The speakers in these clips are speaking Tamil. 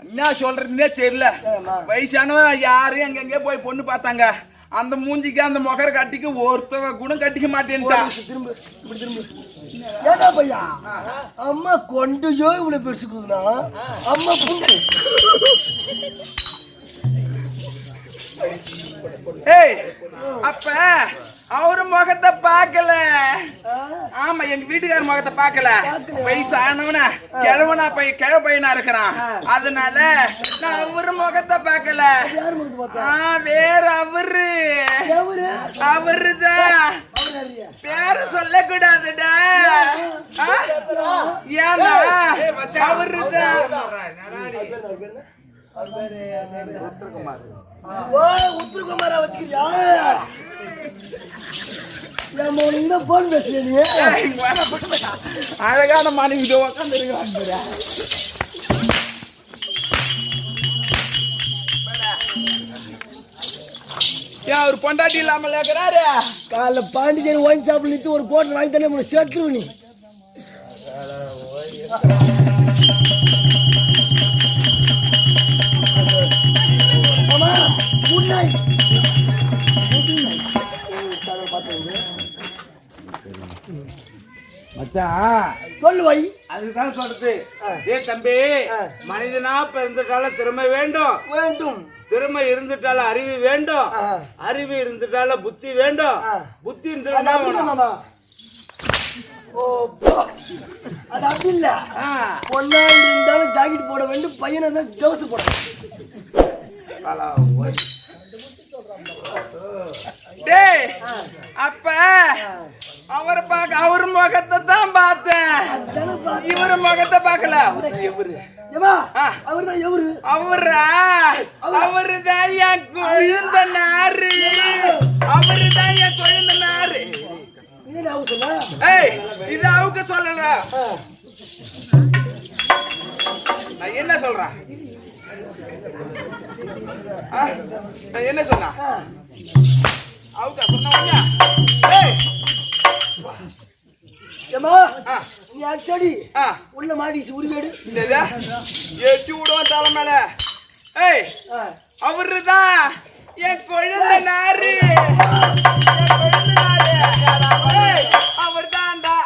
என்ன சொல்றதுன்னே தெரியல. வயசானவன் யாரும் எங்கெங்கே போய் பொண்ணு பார்த்தாங்க. அந்த மூஞ்சிக்கு அந்த முகர கட்டிக்கு ஒருத்தவ கூட கட்டிக்க மாட்டேன்ட்டா. திரும்ப இப்படி திரும்ப. ஏடா பையா, அம்மா கொண்டுயோ இவ்வளவு பெருசுக்குதுன்னா அம்மா புண்டு. ஏய், அப்ப அவரு முகத்தை பார்க்கல. ஆமா, எங்க வீட்டுக்கார முகத்தை பார்க்கல. வயசானவனா கிழவனா கிழவ பையனா இருக்கிறான். அதனால நான் அவரு முகத்தை பார்க்கல. வேற அவருதான். பேர சொல்ல கூடாதுடா. ஏன்னா அவருதான். உத்திரகுமாரா வச்சுக்கிறியா? அழகான மனைவி உட்காந்து இருக்கிறாங்க. ஒரு பொண்டாட்டி இல்லாம இருக்கிறாரு. காலைல பாண்டிச்சேரி ஒயின் ஷாப்ல இருந்து ஒரு கோட்டை வாங்கி தானே சேர்த்துருவ நீ. ஆமா, குட் நைட். மச்சான் சொல்லு வை. அதுதான் சொல்றது. ஏ தம்பி, மனிதனா பிறந்துட்டால திறமை வேண்டும். திறமை இருந்துட்டால அறிவு வேண்டும். அறிவு இருந்துட்டால புத்தி வேண்டும். புத்தி இருந்தா அது அப்படி இல்ல. பொண்ணா இருந்தாலும் ஜாக்கெட் போட வேண்டும், பையனா இருந்தாலும் ஜவுஸ் போட. அப்ப அவரை பார்க்க அவர் முகத்தை தான் பார்த்தேன். இவரு முகத்தை பார்க்கல. அவருதான் என் கொழுந்த நாரு. அவருதான் என் கொழுந்த நாரு. இது அவுக்க சொல்லல. நான் என்ன சொல்றேன்? என்ன சொன்னா அவுக்க சொன்ன நீ அச்சடி உள்ள மாடிச்சு உரிவேடு எட்டி விடுவான் தலை மேல. அவருதான் என் குழந்த நாரு. அவர் தாண்டா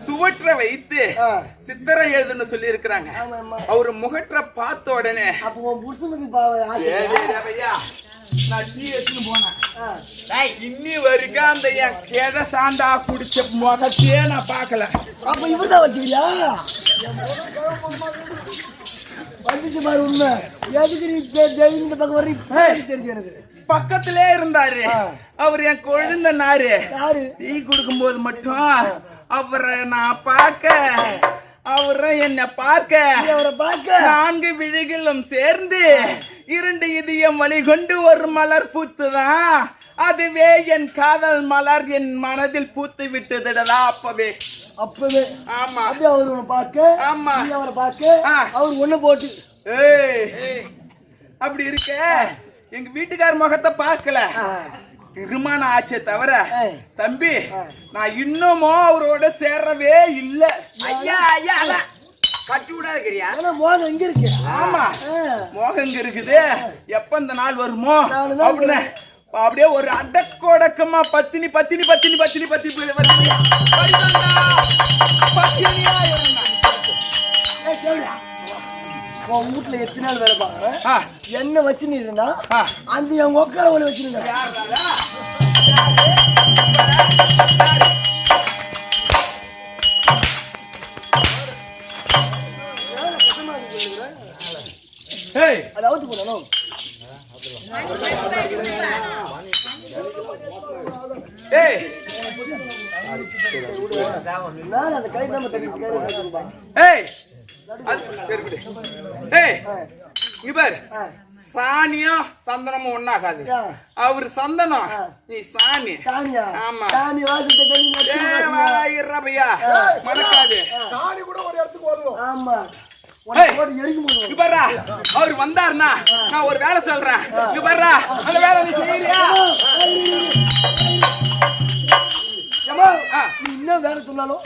சுவற்ற வைத்து சித்திரை எழுதுன்னு சொல்லி இருக்கிறாங்க. அவரு முகற்ற பார்த்த உடனே இன்னி வரைக்கும் அந்த என் கேட சாந்தா குடிச்ச முகத்தையே நான் பார்க்கல. அப்ப இவர்தான் வச்சுக்கிறியா? வந்துச்சு பாரு உண்மை. எதுக்கு நீ இந்த பக்கம் வர்றீங்க தெரிஞ்சு எனக்கு. பக்கத்திலே இருந்தாரு அவர் என் குழந்த நாரு. டீ குடுக்கும் போது மட்டும் அவரை நான் பார்க்க, அவரை என்ன பார்க்க, 4 விழிகளும் சேர்ந்து 2 இதயம் வழி கொண்டு ஒரு மலர் பூத்துதான். அதுவே என் காதல் மலர் என் மனதில் பூத்து விட்டதுடா. அப்பவே ஆமா, அவர் உன்னை பார்க்க, ஆமா அவரை பார்க்க, அவர் ஒண்ணு போட்டு அப்படி இருக்க எங்க வீட்டுக்கார முகத்தை பார்க்கல. திருமணம் ஆச்சே தவிர தம்பி நான் இன்னமும் அவரோட சேரவே இல்ல. கட்டி விடாதுக்கிறியா? மோகம் எங்க இருக்கு? ஆமா, மோகம் எங்க இருக்குது. எப்ப இந்த நாள் வருமோ அப்படின்னு அப்படியே ஒரு அடக்கோடக்கமா பத்தினி வீட்டுல எத்தனை நாள் வேலை பாக்குறேன். என்ன வச்சு நீ இருந்தா அந்த என் ஒக்கால ஒண்ணு வச்சிருந்த கஷ்டமா இருக்கு. ஏய் அதை அவுத்து போடணும். ஏய் நான் அந்த கை நம்ம தண்ணி ஏய் அது சரி விடு. ஏய் இங்க பாரு, சாணியும் சந்தனமும் ஒண்ணாகாது. அவரு சந்தனம், நீ சாணி. சாணியா? ஆமா. சாணி வாசத்தை தண்ணி பையா மணக்காது. சாணி கூட ஒரு இடத்துக்கு வருவோம். ஆமா. இங்க பாருடா, அவரு வந்தாருன்னா நான் ஒரு வேலை சொல்றேன். இங்க பாருடா, அந்த வேலை நீ செய்யறியா? நீ என்ன வேலை சொன்னாலும்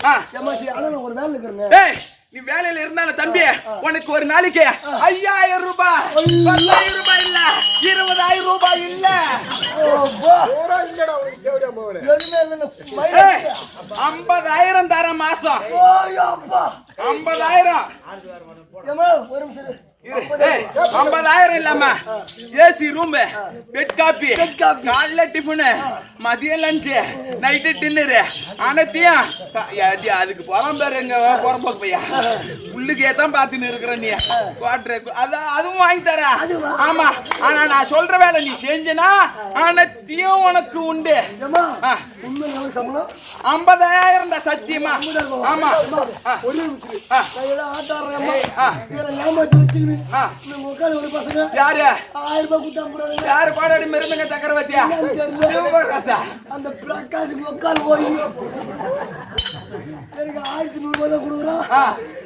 ஒரு வேலை இருக்கிறேன். ஏய் நீ வேலையில இருந்தாலும் தம்பி, உனக்கு ஒரு நாளைக்கு 5000 ரூபாய், 10,000 ரூபாய் இல்ல, 20,000 ரூபாய் இல்ல. 50,000 தர மாசம். 50,000 50,000 இல்லாம ஏசி ரூம், பெட் காப்பி, காலைல டிஃபனு, மதியம் லஞ்ச், நைட்டு டின்னரு அனைத்தையும் அதுக்கு போலாம் பேரு எங்க போறம்போக்கு பையா உள்ளுக்கே தான் பாத்துன்னு இருக்கிற நீ அதுவும் வாங்கி தர. ஆமா, ஆனா நான் சொல்ற வேலை நீ செஞ்சனா அனைத்தையும் உனக்கு உண்டு. 50,000 சத்தியமா. ஆமா யாரு யாரு பாடாடி மிருந்தங்க சக்கரவர்த்தியா? அந்த பிரகாஷ் மொக்கால் போய் எனக்கு 1100 ரூபாய் கொடுக்குறான்.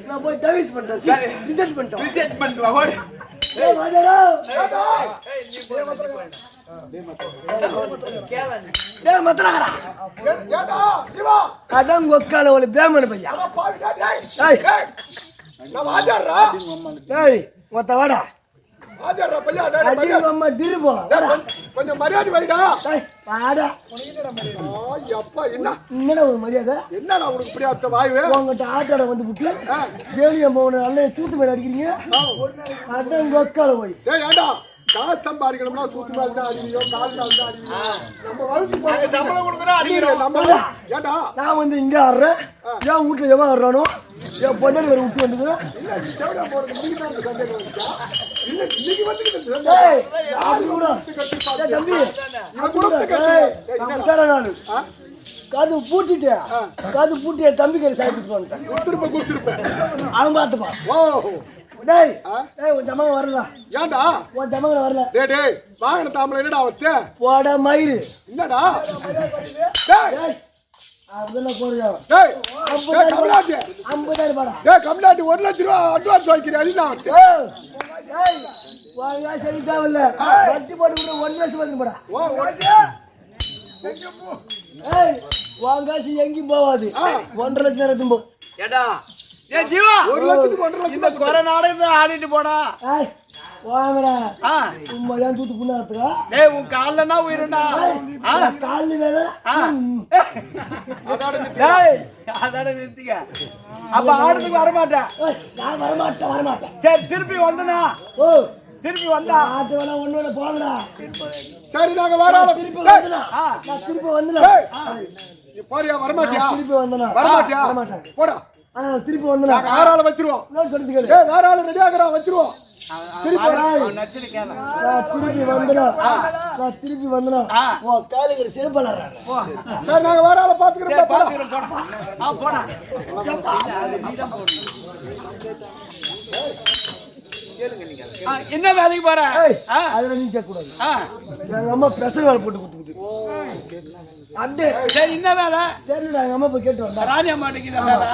நான் போய் டவிஸ் பண்றேன், ரிஜெக்ட் பண்ணிட்டேன். ரிஜெக்ட் பண்ணிட்டு வா. கொஞ்சம் மரியாதை வைடா. என்னடா ஒரு மரியாதை? என்னடா உனக்கு இப்படி வாய்வு? உங்ககிட்ட ஆட்டோட வந்து புட்டு தேனியம்மா நல்ல சூத்து மேல அடிக்கிறீங்க. அதான் கொக்கால போய் ஏண்டா காசு சம்பாதிக்கணும்னா சூத்து மேல தான் அடிக்கிறோம், கால் மேல தான் அடிக்கிறோம். நம்ம வளர்த்து சம்பளம் கொடுக்குறோம் அடிக்கிறோம். நம்ம ஏண்டா நான் வந்து இங்க ஆடுறேன், என் வீட்டுல எவன் ஆடுறானோ என் பொண்ணு வேற விட்டு வந்துக்கிறேன். காது பூட்டிட்டு காது பூட்டி என் தம்பி கை சாப்பிட்டு வந்துட்டேன். கொடுத்துருப்பேன் அவன் பார்த்துப்பான். ஓ டேய் டேய் உன் ஜமாங்க வரல. ஏண்டா உன் ஜமாங்க வரல? டேய் டேய் வாங்கன தாமல என்னடா வச்சே? போடா மயிரு. என்னடா டேய் அதெல்லாம் போறியா? டேய் கமலாட்டி 50,000 பாடா. டேய் கமலாட்டி 1 லட்சம் ரூபாய் அட்வான்ஸ் வாங்கிக்கிறேன் அடினா வரது. டேய் வாங்க சரி தேவல்ல வட்டி போட்டு கூட 1 லட்சம் வந்து போடா. ஓ ஏய் வாங்காசி எங்கேயும் போவாது. 1.5 லட்சம் நேரத்தும் போ. ஏடா ஏ ஜீவா 1 லட்சத்துக்கு 1.5 லட்சம் இந்த கொரை நாடகத்தை ஆடிட்டு போடா. ஏய் வாங்கடா. சும்மா ஏன் தூத்து புண்ணாத்துக்கா? டேய் உன் கால்லனா உயிரடா. கால்ல வேற. டேய் அதோட நிறுத்திக்க. அப்ப ஆடுறதுக்கு வர மாட்டேன். நான் வர மாட்டேன். சரி திருப்பி வந்தனா? ஓ திருப்பி வந்தா ஆட்டு வேணா ஒண்ணோட போங்கடா. சரி நாங்க வரோம். திருப்பி வந்தனா நான் திருப்பி வந்தனா. நீ போறியா வர மாட்டியா? திருப்பி வந்தனா வர மாட்டியா? வர மாட்டேன். போடா. ஆனா திருப்பி வந்தனா நாங்க வேற ஆளை வச்சிருவோம். நான் சொல்லிட்டு டேய் வேற ஆளை ரெடி ஆகறா வச்சிருவோம். திருப்பி நச்சினு கேள. நான் திருப்பி வந்தனா ஓ காலையில செருப்பலறானே. சரி நாங்க வேற ஆளை பாத்துக்கறோம். போடா. போடா. என்ன வேலைக்கு போற? அதுல நீ கேட்க கூடாது. எங்க அம்மா பிரசவ வேலை போட்டு கொடுத்துக்குது. அண்ணே சரி என்ன வேலை? சரிடா எங்க அம்மா போய் கேட்டு வந்தா. ராணி அம்மா நிக்கிற வேலை.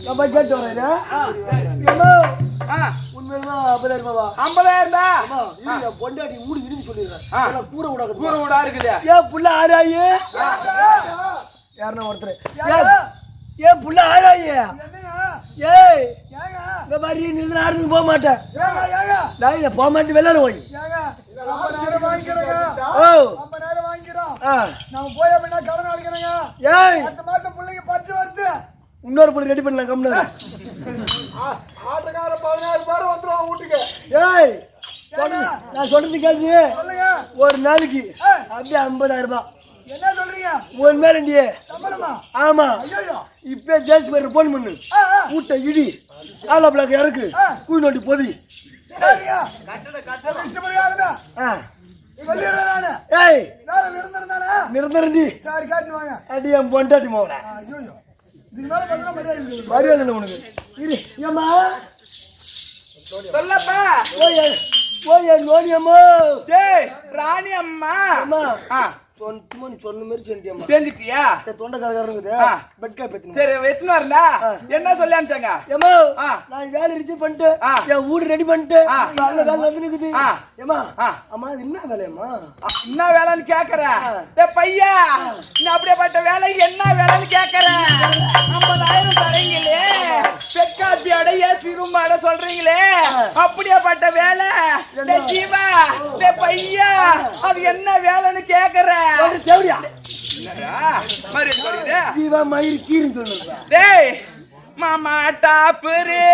நான் போய் கேட்டு வரேன். உண்மையிலே 50,000 ரூபாவா? 50,000 தான். இல்ல பொண்டாட்டி ஊடி இடின்னு சொல்லிடுறேன். கூரை விடாது. கூரை விடா இருக்குது. ஏன் புள்ள ஆராயி? யாருன்னா ஒருத்தர் ஏன் புள்ள ஆராயி? ஏய் இந்த மாதிரி நீ ஆடுறதுக்கு போக மாட்டேன். நான் போக மாட்டேன். வெளில போய் இன்னொரு பொண்ணு ரெடி பண்ணலாம். கம்முனு ஆட்டக்கார 16 பேர் வந்துருவாங்க வீட்டுக்கு. ஏய் நான் சொல்றது கேள்வி. ஒரு நாளைக்கு அப்படியே 50,000 ரூபாய். என்ன சொல்றீங்க? ஒரு மேலண்டியே சம்பளமா? ஆமா. இப்ப ஜேஸ் பேர் போன் பண்ணு. கூட்ட இடி ஆலா பிளாக் இறக்கு கூய் நோட்டி பொதி. சரியா இஷ்டப்படியாருங்க ஏய் நிரந்தரந்தானே நிரந்தரண்டி சரி காட்டு வாங்க அடி என் பொண்டாட்டி மோட ஐயோ இதுக்கு மேல பார்த்தா மரியாதை இல்லை. மரியாதை இல்லை உனக்கு இரு ஏம்மா சொல்லப்பா. ஓய் நோனி அம்மா டேய் ராணி அம்மா. அம்மா ஆ சொன்ன சொன்ன மாதிரி செஞ்சியம்மா செஞ்சிட்டியா? தொண்டை கரகரங்குது பெட்கா பெத்து சரி எத்தனை வரண்டா என்ன சொல்லி அனுப்பிச்சாங்க? ஏம்மா ஆ. நான் வேலை ரிசீவ் பண்ணிட்டு என் வீடு ரெடி பண்ணிட்டு நல்ல வேலை வந்துருக்குது ஏம்மா அம்மா அது என்ன வேலையம்மா என்ன வேலைன்னு கேக்குற? டேய் பையா நான் அப்படியேப்பட்ட வேலை என்ன வேலைன்னு கேக்குற? 50,000 தரீங்களே பெட்காப்பி அடைய சிறும அட சொல்றீங்களே அப்படியேப்பட்ட வேலை. டேய் ஜீவா டேய் பையா அது என்ன வேலைன்னு கேக்குற? தேவடியா மரியாதை குறையுதே. ஜீவா மயிர் கீரின்னு சொல்லுங்க டேய் மாமா டாப்பரே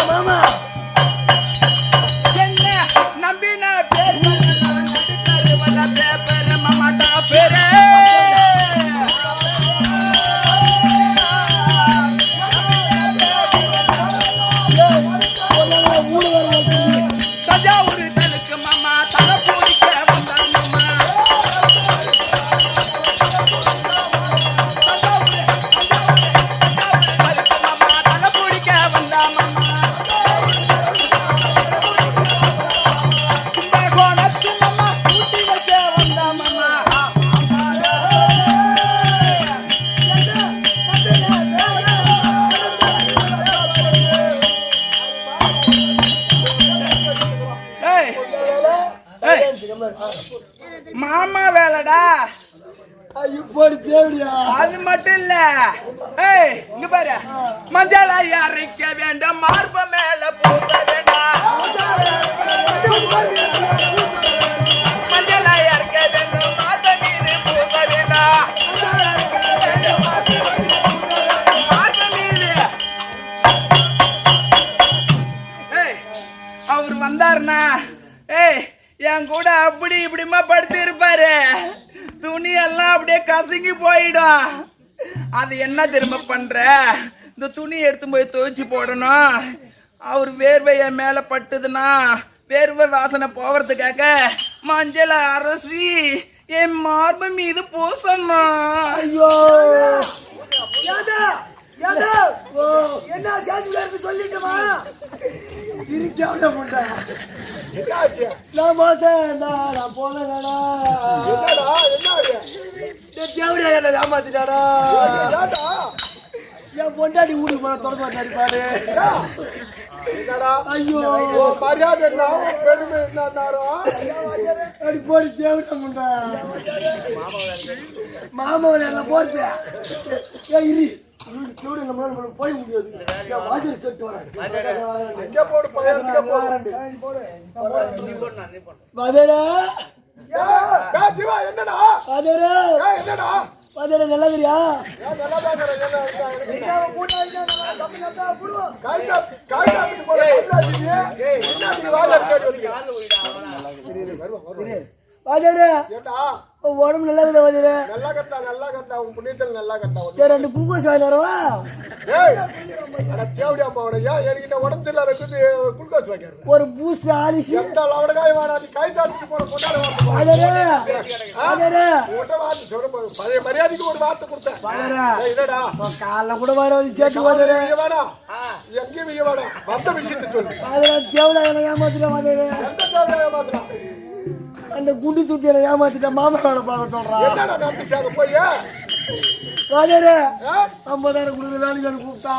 மாமா என்ன நம்பின பேர் பண்ண பேப்பர் மாமா டாப்பரே தஞ்சாவூர் தலுக்கு மாமா தலை பிடிக்க வந்தா மாமா தலுக்கு மாமா தலை பிடிக்க வந்தா மாமா கும்பகோணத்து மாமா ஊட்டி வைக்க வந்தா மாமா மாமா வேலைடா இப்படி தேவடியா அது மட்டும் இல்ல. ஏய் இங்க பாரு மஞ்சள் அரைக்க வேண்டாம் மார்ப மேல பூச வேண்டாம் மஞ்சள் அரைக்க வேண்டாம் மார்ப மீது பூச வேண்டாம் மார்ப மீது. ஏய் அவர் வந்தாருன்னா ஏய் என் கூட அப்படி இப்படிமா படுத்து இருப்பாரு. துணி எல்லாம் அப்படியே கசங்கி போயிடும். அது என்ன திரும்ப பண்ற? இந்த துணி எடுத்து போய் துவைச்சு போடணும். அவர் வேர்வை என் மேல பட்டுதுன்னா வேர்வை வாசனை போகிறதுக்காக மஞ்சள் அரைச்சி என் மார்பு மீது பூசணும். ஐயோ என்ன சேச்சு சொல்லிட்டுமா இருக்காவிட முண்டா என்னாச்சு நான் மாட்டேன் நான் போனேடா என்னடா என்ன தேவடியா என்ன ஏமாத்திட்டாடா ஏடா என் பொண்டாடி வீட்டுக்கு போன தொடர்பு நடிப்பாரு என்னடா ஐயோ ஓ மரியாதை என்ன பெருமை என்னன்னாரோ அடி போடி தேவடியா முண்டா மாமாவன் என்ன போறது ஏ இரு தேவடி நம்மளால போய் முடியாது வாஜர் கேட்டு வரேன் எங்க போடு பையனுக்கு போடு வாதரா ஜீவா என்னடா வாதரா என்னடா வாதரா நல்லதுரியா நல்லா வாதரா உடம்பு நல்லா இருக்குதா வாதரா நல்லா கட்டா உன் புண்ணியத்தில் நல்லா கட்டா சரி 2 குளுக்கோஸ் வாங்கி வரவா தேவடி அம்மாவோட எனக்கு உடம்பு சரியில்லை இருக்குது குளுக்கோஸ் வைக்கிறேன் ஒரு பூஸ்ட் ஆரிசி எந்த லவடகாய் வாடாது கை தாழ்த்து போன கொண்டாட பழைய மரியாதைக்கு ஒரு வார்த்தை கொடுத்தேன் என்னடா காலைல கூட வர சேர்த்து வாதரா வேணா எங்கேயும் வேணா வந்த விஷயத்தை சொல்லு தேவடா என்ன ஏமாத்திட்டா வாதரா எந்த தேவடியா மாத்திரம் அந்த குண்டு தூட்டியில ஏமாத்திட்டா மாமாவோட பார்க்க சொல்றான் என்னடா நம்பிச்சாங்க போய் வாதரா 50,000 கொடுக்கலான்னு எனக்கு கூப்பிட்டா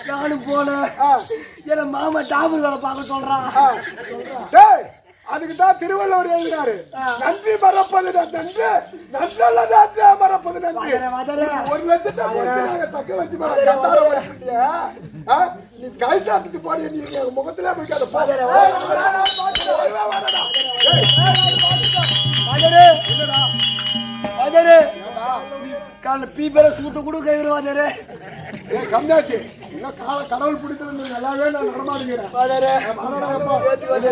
நானும் போனேன் ஏன்னா மாமா டாபர் வேலை பார்க்க சொல்றான் அதுக்கு தான் திருவள்ளுவர் எழுதினாரு நன்றி மறப்பது நன்று நல்லதான் மறப்பது நன்றி 1 லட்சத்தை தக்க வச்சு நீ கை சாத்துட்டு போறிய நீ முகத்திலே போய்க்காத கால பீப்பரை சூத்த கூட கைவிடுவாதரே கம்மியாச்சு இன்னும் கடவுள் பிடித்தது நல்லாவே நான் நடமாடுகிறேன்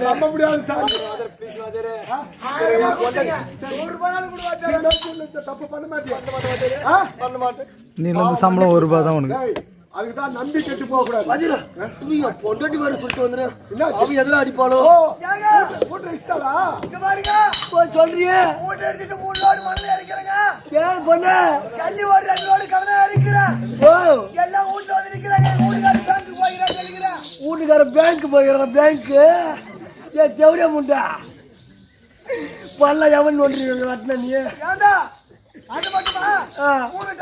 நம்ப முடியாது சார் தப்பு பண்ண மாட்டேன். நீ வந்து சம்பளம் ₹1 தான் உனக்கு. அதுக்குதான் நம்பி கெட்டு போக கூடாது. பொண்டாட்டி மாதிரி சொல்லிட்டு வந்துடுறேன். அவன் எதெல்லாம் அடிப்பாளோ சொல்றியே ஏன் பொண்ணு சல்லி ஒரு 2 லோடு கடனை அடிக்கிறேன். எல்லாம் வீட்டுல வந்து நிக்கிறாங்க. வீட்டுக்கார பேங்க் போயிடுறான். பேங்க் ஏன் தேவடியா முண்டா பல்ல எவன் ஒன்று வட்டின நீ அது மட்டுமா 3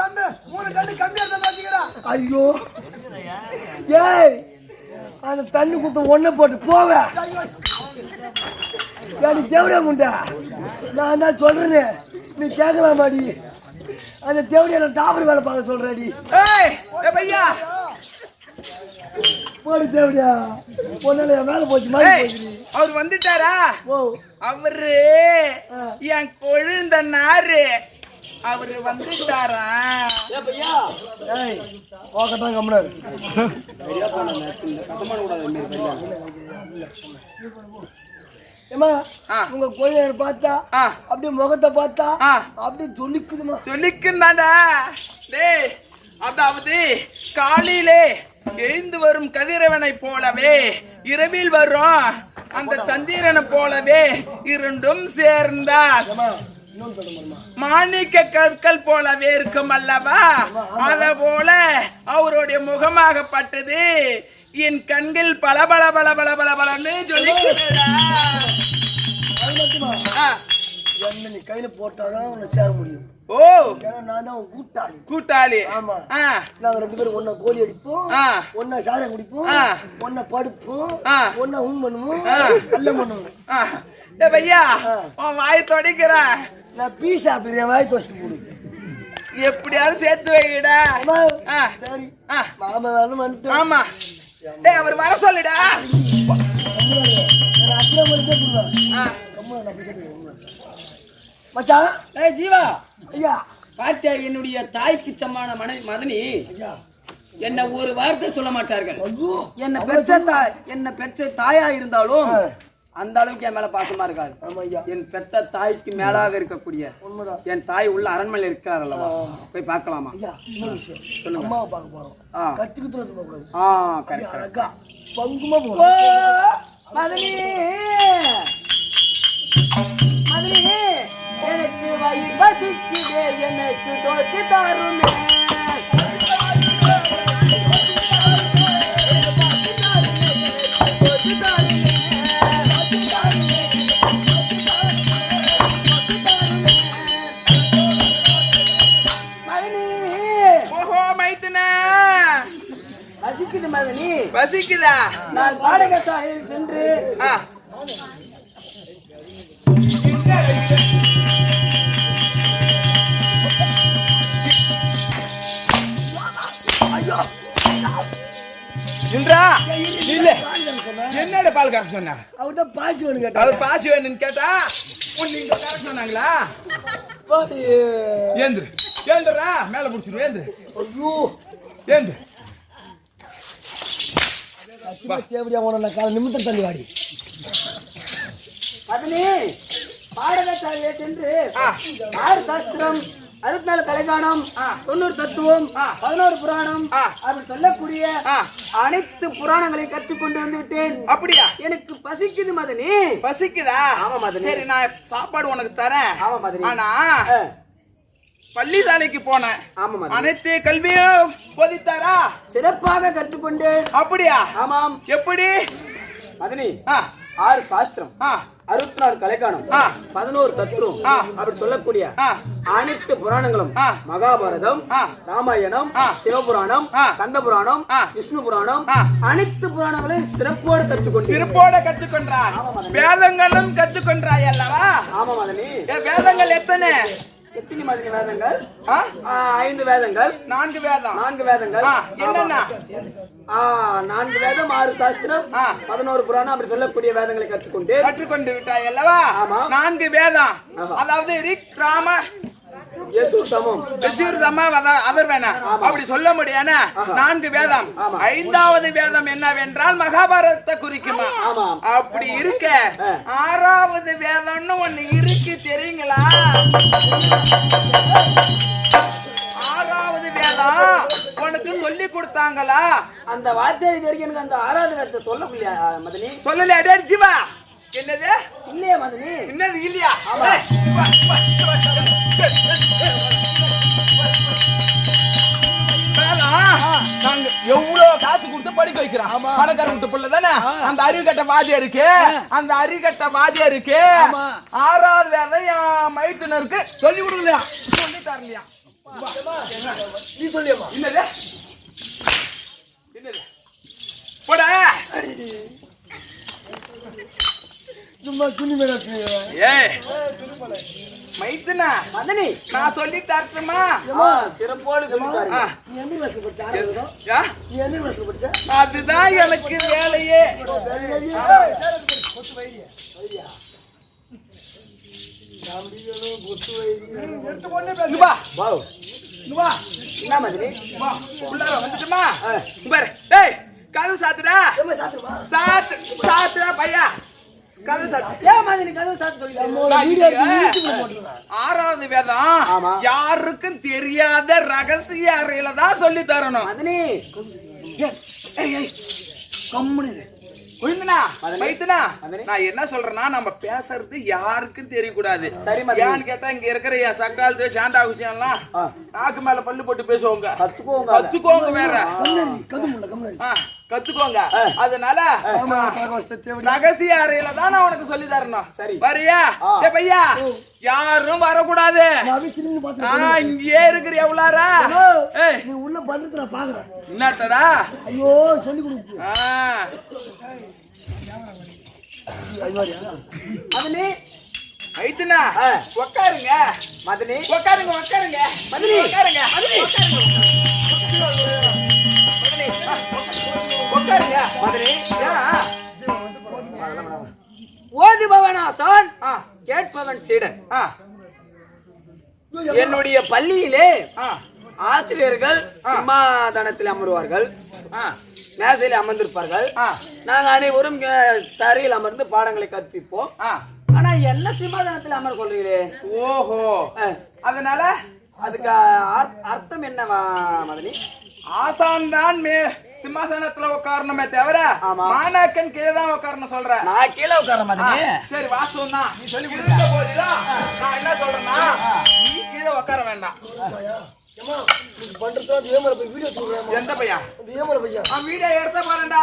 டன் கம்மியா தான் வச்சுக்கிறான். ஐயோ ஏய் அந்த தண்ணி குத்த ஒண்ணே போட்டு போவ நீ தேவடியா முண்டா. நான் தான் சொல்றேனே நீ கேட்கலாமாடி. அந்த தேவடியா நான் டாபர் வேலை பார்க்க சொல்றேடி. பையா போடி தேவடியா பொண்ணு மேல போச்சு மாதிரி அவர் வந்துட்டாரா? அவரு என் கொழுந்தனாரு. அவரு வந்துட்டாரா? போக்கட்டான் கம்முனாரு. உங்க கோயில பார்த்தா அப்படியே முகத்தை பார்த்தா அப்படியே சொல்லிக்குதுமா. சொல்லிக்குந்தாண்டா டேய். அதாவது காலையிலே எழுந்து வரும் கதிரவனை போலவே இரவில் வரும் அந்த சந்திரனை போலவே இரண்டும் சேர்ந்தால் மாணிக்க கற்கள் போலவே இருக்கும் அல்லவா? அத போல அவருடைய முகமாகப்பட்டது என் கண்கள் பல பல பல பல பல பலன்னு சொல்லிக்கிறா. நீ கையில போட்டாதான் உன்னை சேர முடியும். ஓ நான் தான் கூட்டாளி. கூட்டாளி. ஆமா நாங்க 2 பேரும் ஒன்னா கோழி அடிப்போம், ஒன்னா சாரம் குடிப்போம், ஒன்னா படுப்போம், ஒன்னா ஹூம் பண்ணுவோம், எல்லாம் பண்ணுவோம். பையா உன் வாய் தொடைக்கிற. நான் பீ சாப்பிடுறேன். வாய் தோசிட்டு போடு. எப்படியாவது சேர்த்து வைடா. சரி மாமா வேணும் வந்துட்டு. ஆமா டேய் அவர் வர சொல்லுடா. மச்சான் ஜீவா ஐயா பாத்தியா என்னுடைய தாய்க்கு சமான மதனி என்ன ஒரு வார்த்தை சொல்ல மாட்டார்கள். என்ன பெற்ற தாயா இருந்தாலும் அந்த அளவுக்கு என் மேல பாசமா இருக்காது. என் பெத்த தாய்க்கு மேலாக இருக்கக்கூடிய என் தாய் உள்ள அரண்மனையில் இருக்கிறார் அல்லவா? போய் பார்க்கலாமா? சொல்லுங்க. அம்மாவை பார்க்க போறோம். கத்திக்குத்துல சொல்லக்கூடாது. கரெக்டா பங்குமா போறோம். மதனி மதனி எனக்கு வயசு பசிக்குதே, எனக்கு தோச்சு தருமே. பசிக்குது மதனி. பசிக்குதா? நான் வாடகை சாலையில் சென்று என்னோட பால் காசு சொன்னா? அவர்கிட்ட பாய்ச்சி வேணும் கேட்டா. அவர் பாசி வேணும்னு கேட்டா நீங்க காசு சொன்னாங்களா? ஏந்திரு ஏந்திரா, மேல புடிச்சிரு. ஏந்திரு. ஐயோ ஏந்திரு. தேவடியா உன கால நிமித்தம் தள்ளி வாடி. மதனி வாடகை சாலையை சென்று 6 சாஸ்திரம், 64 கலைகானம், 90 தத்துவம், 11 புராணம் அப்படி சொல்லக்கூடிய அனைத்து புராணங்களையும் கற்றுக்கொண்டு வந்து விட்டேன். அப்படியா? எனக்கு பசிக்குது மதனி. பசிக்குதா? ஆமா மதனி. சரி நான் சாப்பாடு உனக்கு தரேன். ஆமா மதனி. ஆனா பள்ளிசாலைக்கு போனேன். ஆமா மதனி. அனைத்து கல்வியும் போதித்தாரா? சிறப்பாக கற்றுக்கொண்டேன். அப்படியா? ஆமாம். எப்படி மதனி 6 சாஸ்திரம், 64 கலைகானம், 11 தத்துவம் அப்படி சொல்லக்கூடிய அனைத்து புராணங்களும் மகாபாரதம், ராமாயணம், சிவபுராணம், கந்த புராணம், விஷ்ணு புராணம் அனைத்து புராணங்களையும் சிறப்போடு கற்றுக்கொண்டு சிறப்போட கற்றுக்கொண்டார். வேதங்களும் கற்றுக்கொண்டாய் அல்லவா? ஆமா மதனி. வேதங்கள் எத்தனை மதனி? வேதங்கள் 5 வேதங்கள். 4 வேதம். 4 வேதங்கள் என்னன்னா 4 வேதம், 6 சாஸ்திரம், 11 புராணம் அப்படி சொல்லக்கூடிய வேதங்களை கற்றுக்கொண்டு விட்டாய் அல்லவா? 4 வேதம். அதாவது ரிக், ராம, அதர்வேனா அப்படி சொல்ல முடியானா 4 வேதம் 5வது வேதம் என்னவென்றால் மகாபாரதத்தை குறிக்குமா அப்படி இருக்க 6வது வேதம்னு ஒண்ணு இருக்கு தெரியுங்களா 6வது வேதம் உனக்கு சொல்லி கொடுத்தாங்களா அந்த வார்த்தை வரைக்கும் எனக்கு அந்த 6வது வேதத்தை சொல்ல முடியல மதனி சொல்லல அடே ஜீவா என்னது இல்லையா மதனி என்னது இல்லையா நாங்க எவ்வளவு காசு கொடுத்து படிக்க வைக்கிறோம் பணக்கார விட்டு பிள்ளை தானே அந்த அறிவுகட்ட வாதியா இருக்கு அந்த அறிவுகட்ட வாதியா இருக்கு 6வது வேதம் என் மைத்துனருக்கு சொல்லி கொடுக்கலையா சொல்லி தரலையா நீ சொல்லியம்மா என்னது என்னது போட சும்மா துணி மேல ஏய் மைத்துனா மதனி நான் சொல்லி தரட்டுமா சிறப்போடு சொல்லி தரேன் நீ என்ன கிளாஸ் படிச்ச நீ என்ன கிளாஸ் படிச்ச அதுதான் எனக்கு வேலையே எடுத்து கொண்டே பேசு வா வா என்ன மதனி வா உள்ளார வந்துட்டுமா பாரு டேய் கதவு சாத்துடா சாத்துடா பையா கதவு சாத்து ஏன் மதனி கதவு சாத்து சொல்லி 6வது வேதம் யாருக்கும் தெரியாத ரகசிய அறையில தான் சொல்லி தரணும் மதனி கம்முனு புரியுதுனா மைத்துனா நான் என்ன சொல்றேன்னா நம்ம பேசுறது யாருக்கும் தெரியக்கூடாது சரி ஏன்னு கேட்டா இங்க இருக்கிற என் சக்காலத்து சாண்டா விஷயம் எல்லாம் நாக்கு மேல பல்லு போட்டு பேசுவாங்க கத்துக்கோங்க வேற கத்துக்கோங்க அதனால ரகசிய அறையில தான் நான் உனக்கு சொல்லி தரணும் சரி வரியா ஏ பையா யாரும் வரக்கூடாது இங்கே இருக்கிற எவ்வளாரா நீ உள்ள பண்றது நான் பாக்குறேன் என்னத்தடா ஐயோ சொல்லி கொடுக்கு மதனி ஐத்துனா உட்காருங்க மதனி உட்காருங்க மதனி உட்காருங்க மதனி ஓதுபவன் ஆசான் கேட்பவன் சீடன் என்னுடைய பள்ளியிலே ஆசிரியர்கள் சிம்மாதனத்தில் அமர்வார்கள் மேசையில் அமர்ந்திருப்பார்கள் நாங்க அனைவரும் தரையில் அமர்ந்து பாடங்களை கற்பிப்போம் ஆனா என்ன சிம்மாதனத்தில் அமர சொல்றீங்களே ஓஹோ அதனால அதுக்கு அர்த்தம் என்ன மதனி ஆசான் தான் சிம்மாசனத்துல உட்காரணுமே தவிர மாணாக்கன் கீழே தான் உட்காரணும் சொல்ற நான் கீழே உட்கார மாதிரி சரி வாசம் தான் நீ சொல்லி கொடுத்த போதில நான் என்ன சொல்றேன்னா நீ கீழே உட்கார வேண்டாம் எந்த பையன் வீடியோ எடுத்த பாருடா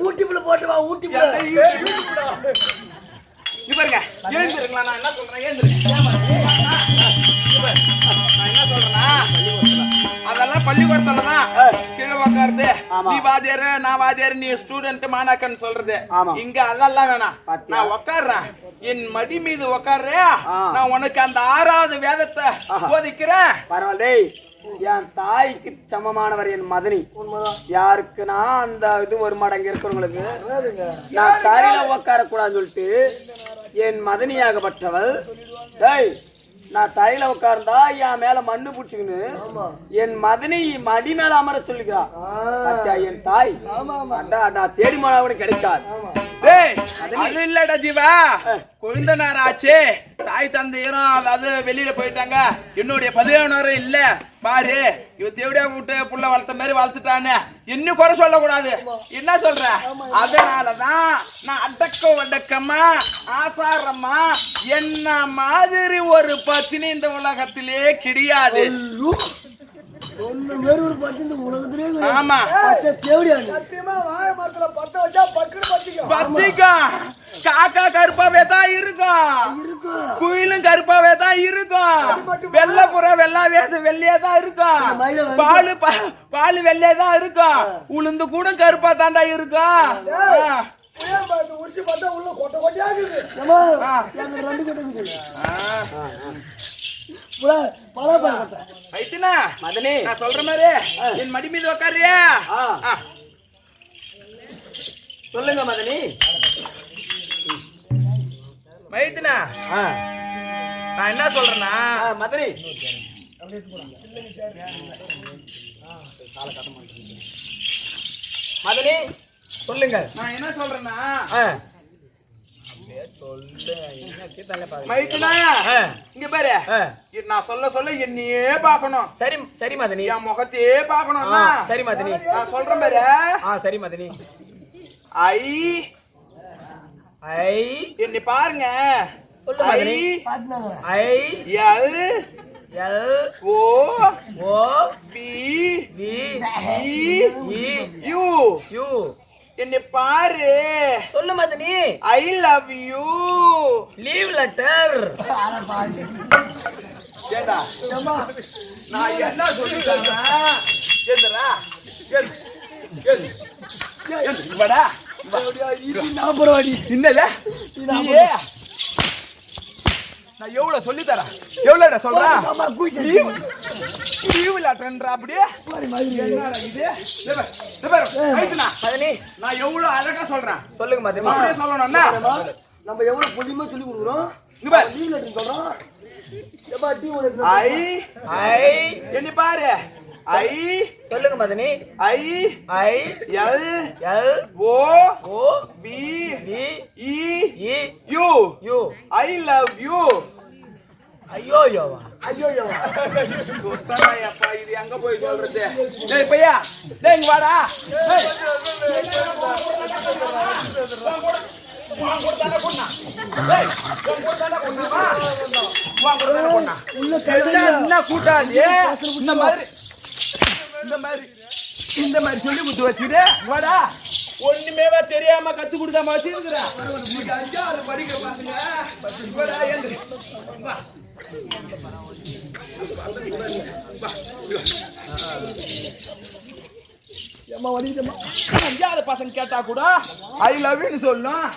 ஊட்டிப்புல போட்டு வா ஊட்டிப்புல பாருங்க எழுந்திருக்கலாம் நான் என்ன சொல்றேன் எழுந்திருக்கேன் நான் என்ன சொல்றேன்னா அதெல்லாம் பள்ளிக்கூடத்துலதான் கீழே உட்காருது நீ வாத்தியாரு நான் வாத்தியாரு நீ ஸ்டூடெண்ட் மாணாக்கன்னு சொல்றது இங்க அதெல்லாம் வேணாம் நான் உட்காடுறேன் என் மடி மீது உட்கார்றியா நான் உனக்கு அந்த 6வது வேதத்தை போதிக்கிறேன் பரவாயில்ல என் தாய்க்கு சமமானவர் என் மதனி யாருக்குன்னா அந்த இது ஒரு மடங்கு இருக்கிறவங்களுக்கு நான் தரையில உட்கார கூடாதுன்னு சொல்லிட்டு என் மதனியாகப்பட்டவள் நான் தரையில உட்கார்ந்தா என் மேல மண்ணு புடிச்சுக்கின்னு என் மதனி மடி மேல அமர சொல்லிக்கிறா என் தாய் தேடி மாணவனுக்கு கிடைக்காது அது இல்லடா ஜீவா குழந்தை நேரம் ஆச்சு தாய் தந்தையரும் அதாவது வெளியில போயிட்டாங்க என்னுடைய 17 இல்ல பாரு இவ தேவடியா விட்டு புள்ள வளர்த்த மாதிரி வளர்த்துட்டானே இன்னும் குறை சொல்ல கூடாது என்ன சொல்ற அதனாலதான் நான் அடக்கமா ஆசாரமா என்ன மாதிரி ஒரு பத்தினி இந்த உலகத்திலே கிடையாது ஆமா சத்தியமா வாய மரத்துல பத்த வச்சா பக்குன்னு பத்திக்கும் காக்கா கருப்பாவே தான் இருக்கும் குயிலும் கருப்பாவே தான் இருக்கும் வெள்ளப்புற வெள்ளையா தான் இருக்கும் பால் வெள்ளையா தான் இருக்கும் உளுந்து கூட கருப்பா தாண்டா இருக்கும் உரிச்சு பார்த்தா உள்ள கொட்டை கொட்டையாகுது 2 கொட்டை மதனி நான் சொல்ற மாதிரி என் மடி மீது உட்காரியா சொல்லுங்க மதனி மைத்துனா நான் என்ன சொல்றேன்னா மதுரை மதுரை சொல்லுங்க. நான் என்ன சொல்றேன்னா ஆ. மைத்துனா இங்க பாரு நான் சொல்ல சொல்ல என்னையே பாக்கணும். சரி சரி மதனி. என் முகத்தையே பாக்கணும். சரி மதனி. நான் சொல்றேன் பாரு. சரி மதனி. ஐ ஐ என்னை பாருங்க. சொல்லு மதனி. I L L O O B V E U U என்னை பாரு. சொல்லு மதனி. I love you. Leave letter. ஏண்டா நான் என்ன சொல்லிட்டேன்? ஏந்துடா வாடா. என்னது நான் எவ்வளவு சொல்லி தரேன்? எவ்வளவுடா சொல்றேன்? லீவ் லெட்டர்ன்றா அப்படியே. என்னடா இது? மதனி நான் எவ்வளவு அழகா சொல்றேன். சொல்லுங்க மதனி. அப்படியே சொல்லணும்னா நம்ம எவ்வளவு பொலிமா சொல்லி கொடுக்குறோம். இங்க பாரு. லீவ் லெட்டர் சொல்றோம். ஐ ஐ என்னை பாரு. ஐ சொல்லுங்க மதனி. I I L L O O B V E E U U I love you. ஐயோ யோவா. ஐயோ சுத்தமாயப்பா இது எங்க போய் சொல்றது? டேய் பையா, டேய் இங்க வாடா. டேய் என்ன கூட்டாளி இந்த மாதிரி சொல்லி குத்து வச்சுட்டு வாடா. ஒண்ணுமே தெரியாம கத்து கொடுக்காம வச்சிருக்கிற அஞ்சாவது படிக்கிற பசங்க. அஞ்சாவது பசங்க கேட்டா கூட ஐ லவ் யூன்னு சொல்லணும்.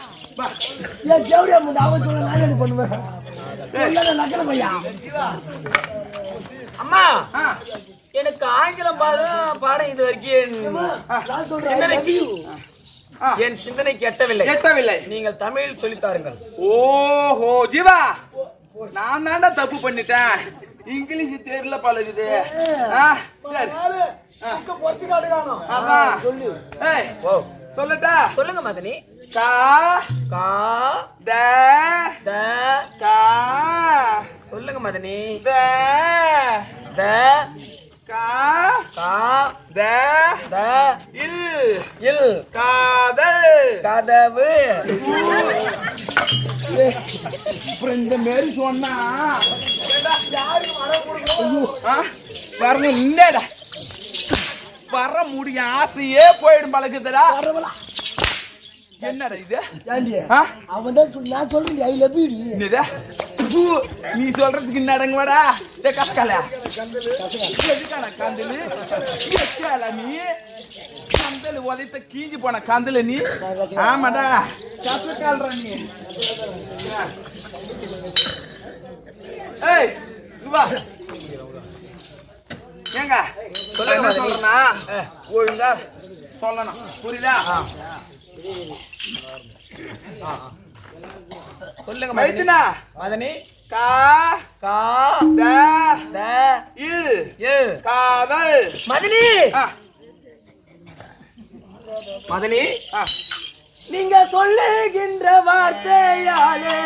அம்மா எனக்கு ஆங்கிலம் பாடம் இது வரைக்கும் என் சிந்தனைக்கு எட்டவில்லை. நீங்கள் தமிழ் சொல்லித்தாருங்கள். ஓஹோ ஜீவா, நான் தாண்டா தப்பு பண்ணிட்டேன். இங்கிலீஷ் தெரியல பழகுது. சொல்லட்டா? சொல்லுங்க மதனி. கா கா த த கா சொல்லுங்க மதனி. த த கா கா த த இல் இல் காதல் கதவு. அப்புறம் இந்த மாரி சொன்னா வரணும். இல்லடா வர முடிய ஆசையே போயிடும் பழகுதுடா. என்னடா இது? அவன் தான் நான் சொல்றேன் ஐ லவ் யூ. நீ சொல்றதுக்கு என்னடங்க வாடா. கசக்கால எதுக்கான கந்தலு நீ கந்தல் உதைத்த கீஞ்சி போன கந்தல நீ. ஆமாடா கசக்கால்ற நீ. ஏய் வா ஏங்க சொல்லுங்க. சொல்றேன்னா ஒழுங்கா சொல்லணும். புரியுதா? சொல்லுங்க மைத்துனா. மதனி. கா கா த த இல் இல் காதல். மதனி. மதனி நீங்க சொல்லுகின்ற வார்த்தையாலே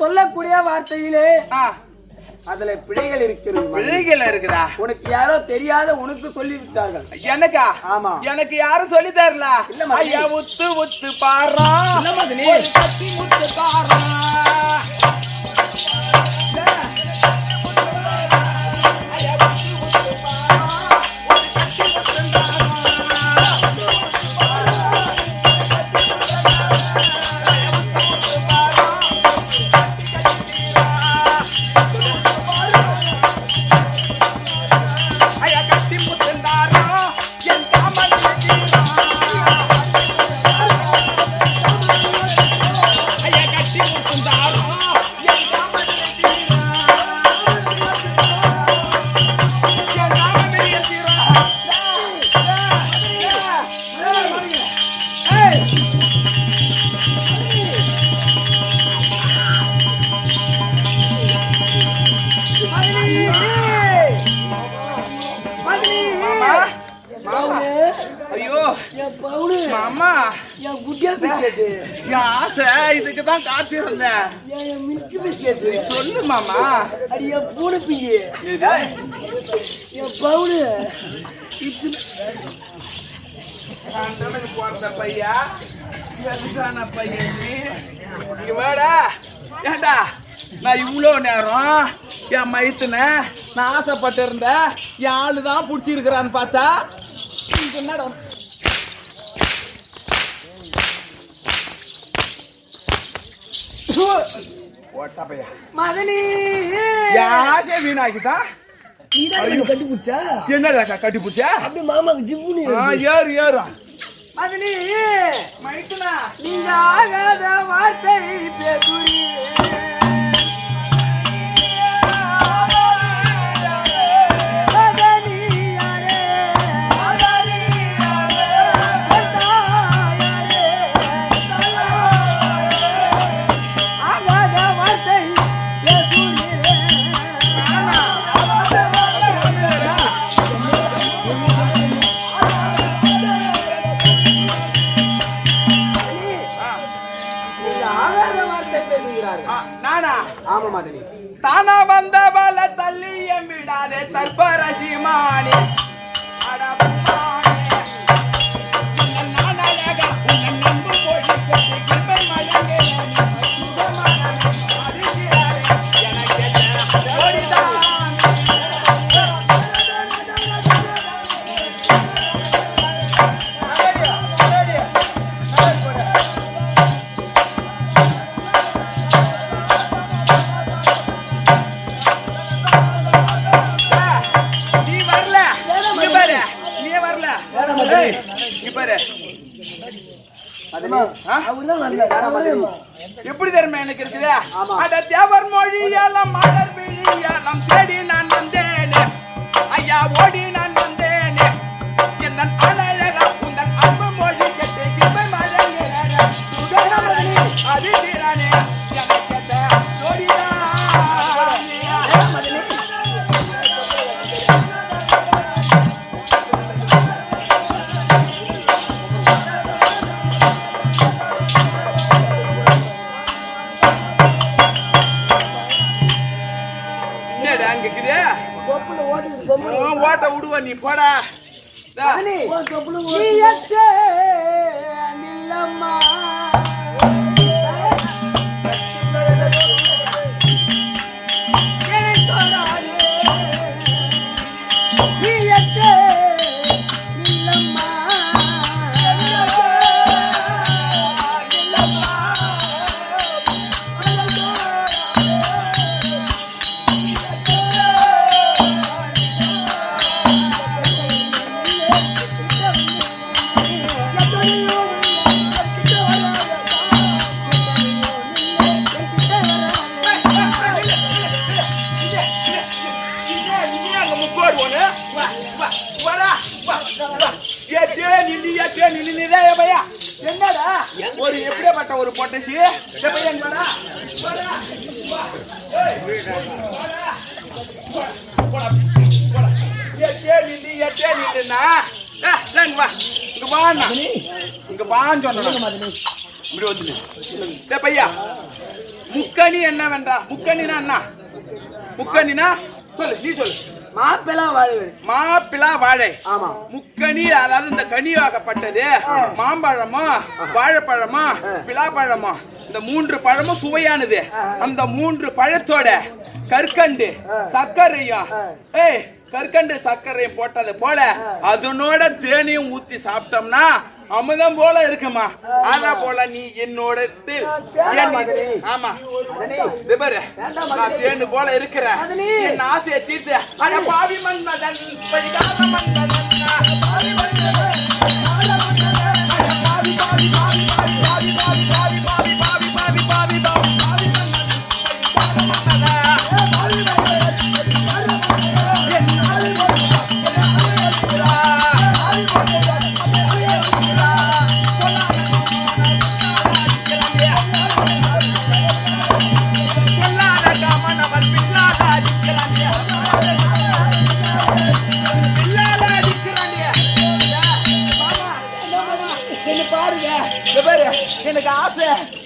சொல்லக்கூடிய வார்த்தையிலே அதுல பிழைகள் இருக்கிறது. பிழைகள் இருக்குதா? உனக்கு யாரோ தெரியாத உனக்கு சொல்லி விட்டார்கள். எனக்கா? ஆமா. எனக்கு யாரும் சொல்லி தரல. இல்ல ஐயா உத்து உத்து பாறா. இல்ல மதனி. கட்டி முத்து பாறா. பிஸ்கெட்டு என் ஆசை இதுக்கு தான் காத்திருந்தேன். என் மில்க் பிஸ்கெட்டு சொல்லு மாமா. அது என் பூனை பிஞ்சு இது என் பவுனு கண்டனுக்கு போறத பையா எதுக்கான பையன் நீ? இங்க வாடா. ஏண்டா நான் இவ்வளோ நேரம் என் மைத்துன நான் ஆசைப்பட்டு இருந்தேன் என் ஆளு தான் பிடிச்சிருக்கிறான்னு பார்த்தா என்னடா ஓட்டா பையா மதனி யாசே வீணாக்கிட்டா. நீதான் கட்டி பிடிச்சா என்னடா கட்டி பிடிச்சா? அப்படி மாமாக்கு ஜிப்புனி ஏறு ஏறு. மதனி மைத்துனா நீங்க ஆகாத வார்த்தை பேசுறீ ஆமா மதனி. தானா வந்த பல தள்ளிய விடாதே தற்பரசி மாணி எப்படி தெரியுமா எனக்கு இருக்குது? அத தேவர் மொழியாலம் மலர் விழியாலம் தேடி நான் வந்தேனே ஐயா ஓடி நான் வந்தேனே எந்த அழகா உந்தன் அன்பு மொழி கேட்டு கிருபை மழங்கிறேன் அது தீரானே எனக்கு ஜோடியா. ஓட்ட விடுவ நீ போடா. என்னடா ஒரு எப்படிப்பட்ட ஒரு பொட்டசி முக்கணி என்ன வேண்டா? முக்கணினா என்ன? முக்கணினா சொல்லு, நீ சொல்லு. மாப்பிளா வாழை. மாப்பிளா வாழை. ஆமா. முக்கணி அதாவது இந்த கனியாகப்பட்டது மாம்பழமோ வாழைப்பழமோ பிலாப்பழமோ இந்த 3 பழமும் சுவையானது. அந்த 3 பழத்தோட கற்கண்டு சர்க்கரையும் கற்கண்டு சர்க்கரையும் போட்டது போல அதனோட தேனியும் ஊத்தி சாப்பிட்டோம்னா அமுதம் போல இருக்குமா. அத போல நீ என்னோட ஆமா தேனு போல இருக்கிற என் ஆசையை தீர்த்து அட பாவி மன்மதன் பரிகார மன்மதன்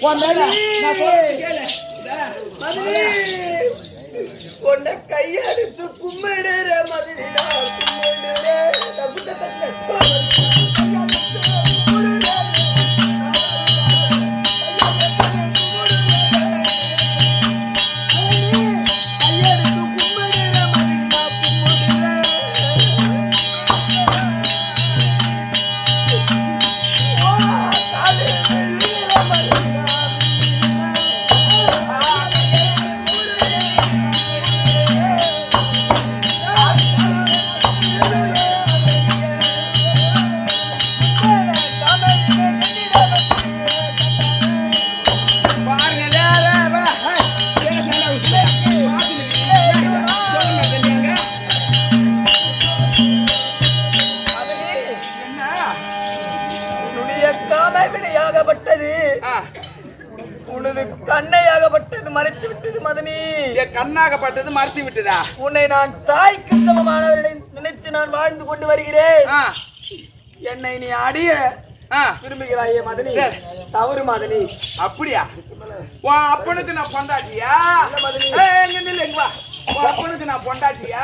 நான் சொல்றது கேளு. மதுரை உன்னை கையெடுத்து கும்பிடுற மதுரை பாருங்க, பேசுனா உசுல. சொல்லுங்க தெரியாங்க. என்ன? உன்னுடைய காமை வினையாகப்பட்டது ஆ, உனது கண்ணையாகப்பட்டது மறைத்து விட்டது மதனி. என் கண்ணாகப்பட்டது மறுத்து விட்டதா? உன்னை நான் தாய்க்கு சமமானவர்களை நினைத்து நான் வாழ்ந்து கொண்டு வருகிறேன். ஆ, என்னை நீ அடிய ஆ, விரும்புகிறாயே மதனி, சரி. தவறு மதனி. அப்படியா? உன் அப்பனுக்கு நான் பொண்டாட்டியா? ஏய், எங்க நில்லு, எங்க வா. உன் அப்பனுக்கு நான் பொண்டாட்டியா?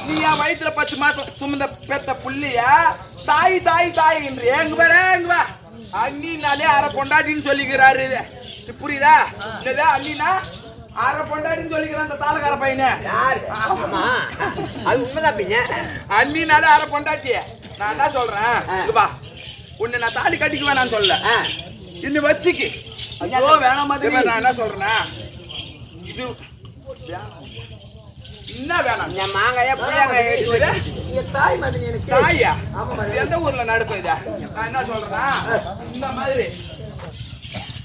நீ என் வயித்துல 10 மாசம் சுமந்த பெத்த புள்ளியா? தாய் தாய் தாய் என்று எங்க பாரு, எங்க வா. அண்ணினாலே அரை பொண்டாட்டின்னு சொல்லிக்கிறாரு. இது புரியுதா? என்னது அண்ணினா அரை பொண்டாட்டின்னு சொல்லிக்கிறான் அந்த தாளக்கார பையனை. அது உண்மைதான் பின்ன. அண்ணினாலே அரை பொண்டாட்டிய. நான் என்ன சொல்றேன், இங்க வா. உன்னை நான் தாலி கட்டிக்குவேன் நான் சொல்ல. இன்னும் வச்சுக்கு. ஐயோ வேணாம் மதனி. இவன் நான் என்ன சொல்றேன்னா, இது என்ன வேணாம்? மாங்காயா புளியாங்காயா நீங்க தாய் மதனி எனக்கு. தாயா? எந்த ஊர்ல நடக்கும் இத? நான் என்ன சொல்றேன்னா, இந்த மாதிரி